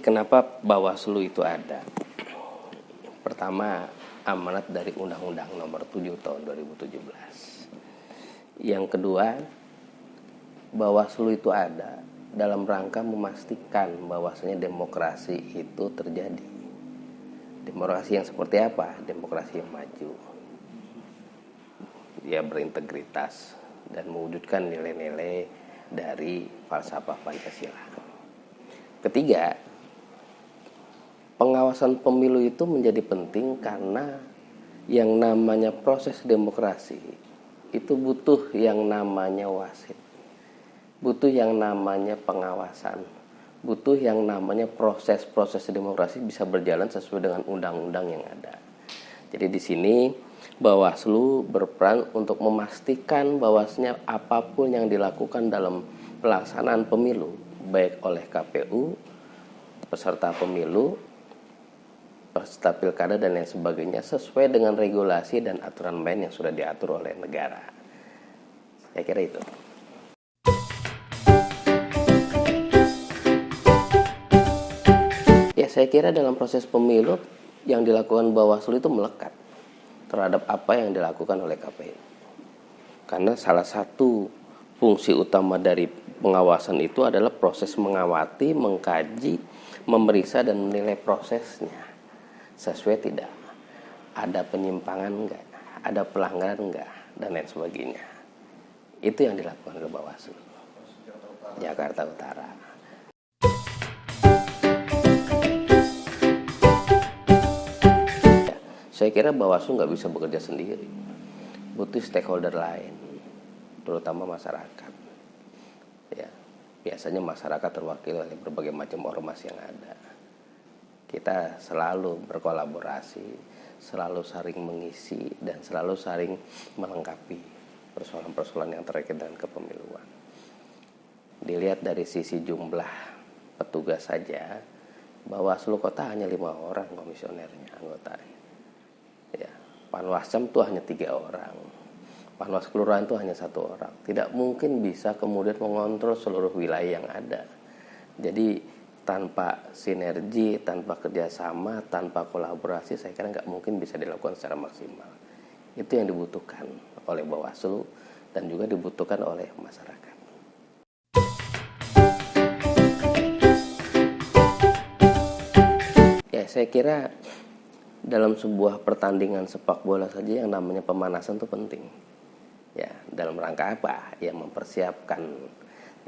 kenapa Bawaslu itu ada? Pertama, amanat dari Undang-Undang Nomor 7 Tahun 2017. Yang kedua, Bawaslu itu ada dalam rangka memastikan bahwasanya demokrasi itu terjadi. Demokrasi yang seperti apa? Demokrasi yang maju. Dia berintegritas dan mewujudkan nilai-nilai dari falsafah Pancasila. Ketiga, pengawasan pemilu itu menjadi penting karena yang namanya proses demokrasi itu butuh yang namanya wasit, butuh yang namanya pengawasan, butuh yang namanya proses-proses demokrasi bisa berjalan sesuai dengan undang-undang yang ada. Jadi di sini Bawaslu berperan untuk memastikan bahwasanya apapun yang dilakukan dalam pelaksanaan pemilu, baik oleh KPU, peserta pemilu, peserta pilkada dan lain sebagainya, sesuai dengan regulasi dan aturan main yang sudah diatur oleh negara. Saya kira itu. Ya, saya kira dalam proses pemilu yang dilakukan Bawaslu itu melekat terhadap apa yang dilakukan oleh KPU. Karena salah satu fungsi utama dari pengawasan itu adalah proses mengawati, mengkaji, memeriksa dan menilai prosesnya. Sesuai tidak, ada penyimpangan enggak, ada pelanggaran enggak, dan lain sebagainya. Itu yang dilakukan oleh Bawaslu Jakarta Utara. Saya kira Bawaslu nggak bisa bekerja sendiri, butuh stakeholder lain, terutama masyarakat. Ya, biasanya masyarakat terwakili oleh berbagai macam ormas yang ada. Kita selalu berkolaborasi, selalu saling mengisi dan selalu saling melengkapi persoalan-persoalan yang terkait dengan kepemiluan. Dilihat dari sisi jumlah petugas saja, Bawaslu Kota hanya 5 orang komisionernya, anggotanya. Ya, Panwascam itu hanya 3 orang, Panwas Kelurahan itu hanya 1 orang. Tidak mungkin bisa kemudian mengontrol seluruh wilayah yang ada. Jadi tanpa sinergi, tanpa kerjasama, tanpa kolaborasi, saya kira nggak mungkin bisa dilakukan secara maksimal. Itu yang dibutuhkan oleh Bawaslu dan juga dibutuhkan oleh masyarakat. Ya, saya kira dalam sebuah pertandingan sepak bola saja yang namanya pemanasan itu penting. Ya, dalam rangka apa? Ya, mempersiapkan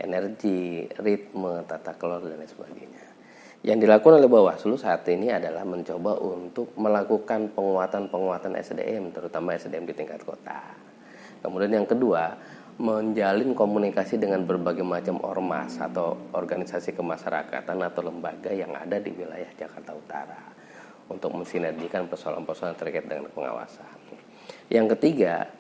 energi, ritme, tata kelola dan lain sebagainya. Yang dilakukan oleh Bawaslu saat ini adalah mencoba untuk melakukan penguatan SDM, terutama SDM di tingkat kota. Kemudian yang kedua, menjalin komunikasi dengan berbagai macam ormas atau organisasi kemasyarakatan atau lembaga yang ada di wilayah Jakarta Utara untuk mensinergikan persoalan-persoalan terkait dengan pengawasan. Yang ketiga,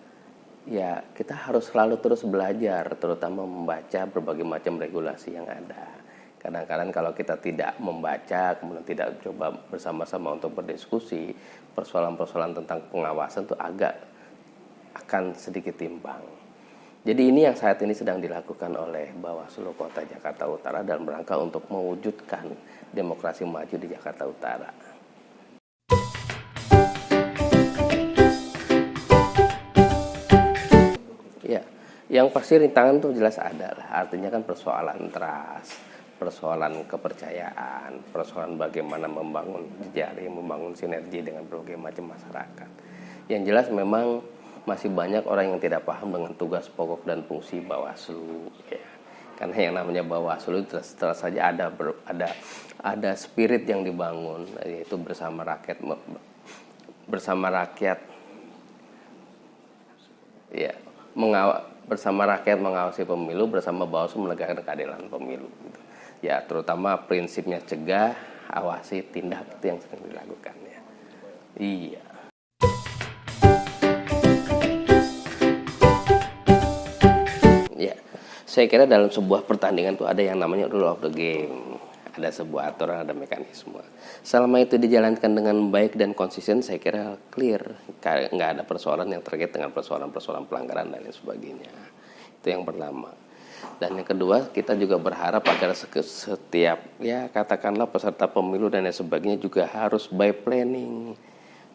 ya kita harus selalu terus belajar, terutama membaca berbagai macam regulasi yang ada. Kadang-kadang kalau kita tidak membaca, kemudian tidak coba bersama-sama untuk berdiskusi, persoalan-persoalan tentang pengawasan itu agak akan sedikit timpang. Jadi ini yang saat ini sedang dilakukan oleh Bawaslu Kota Jakarta Utara dalam rangka untuk mewujudkan demokrasi maju di Jakarta Utara. Ya, yang pasti rintangan tuh jelas ada lah. Artinya kan persoalan trust, persoalan kepercayaan, persoalan bagaimana membangun jejaring, membangun sinergi dengan berbagai macam masyarakat. Yang jelas memang masih banyak orang yang tidak paham dengan tugas pokok dan fungsi Bawaslu. Ya. Karena yang namanya Bawaslu terus saja ada spirit yang dibangun, yaitu bersama rakyat. Ya. Bersama rakyat mengawasi pemilu, bersama Bawaslu menegakkan keadilan pemilu gitu. Ya, terutama prinsipnya cegah, awasi, tindak, itu yang sering dilakukan ya. Iya. Ya, saya kira dalam sebuah pertandingan itu ada yang namanya rule of the game. Ada sebuah aturan, ada mekanisme. Selama itu dijalankan dengan baik dan konsisten, saya kira clear. Nggak ada persoalan yang terkait dengan persoalan-persoalan pelanggaran dan lain sebagainya. Itu yang pertama. Dan yang kedua, kita juga berharap agar setiap ya katakanlah peserta pemilu dan lain sebagainya juga harus by planning,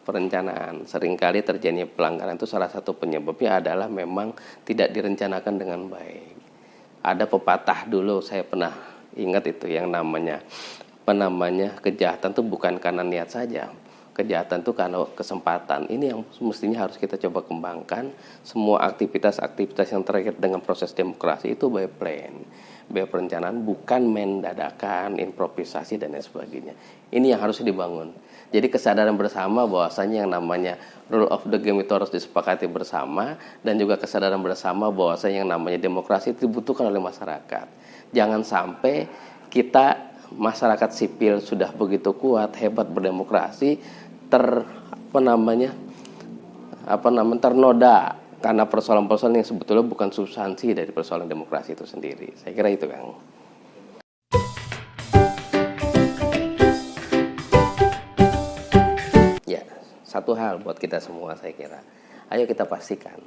perencanaan. Seringkali terjadinya pelanggaran itu salah satu penyebabnya adalah memang tidak direncanakan dengan baik. Ada pepatah dulu saya pernah ingat itu yang namanya kejahatan itu bukan karena niat saja. Kejahatan itu karena kesempatan. Ini yang mestinya harus kita coba kembangkan. Semua aktivitas-aktivitas yang terkait dengan proses demokrasi itu by plan, by perencanaan, bukan main dadakan, improvisasi dan lain sebagainya. Ini yang harus dibangun. Jadi kesadaran bersama bahwasanya yang namanya rule of the game itu harus disepakati bersama, dan juga kesadaran bersama bahwasanya yang namanya demokrasi itu dibutuhkan oleh masyarakat. Jangan sampai kita masyarakat sipil sudah begitu kuat, hebat berdemokrasi, ternoda karena persoalan-persoalan yang sebetulnya bukan substansi dari persoalan demokrasi itu sendiri. Saya kira itu, Kang. Ya, satu hal buat kita semua saya kira. Ayo kita pastikan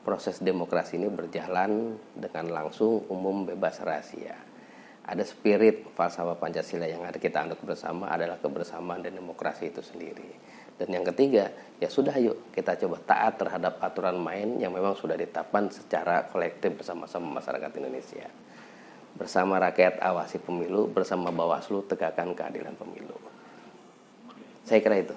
proses demokrasi ini berjalan dengan langsung, umum, bebas, rahasia. Ada spirit falsafah Pancasila yang ada kita anut bersama adalah kebersamaan dan demokrasi itu sendiri. Dan yang ketiga, ya sudah yuk kita coba taat terhadap aturan main yang memang sudah ditetapkan secara kolektif bersama-sama masyarakat Indonesia. Bersama rakyat awasi pemilu, bersama Bawaslu tegakkan keadilan pemilu. Saya kira itu.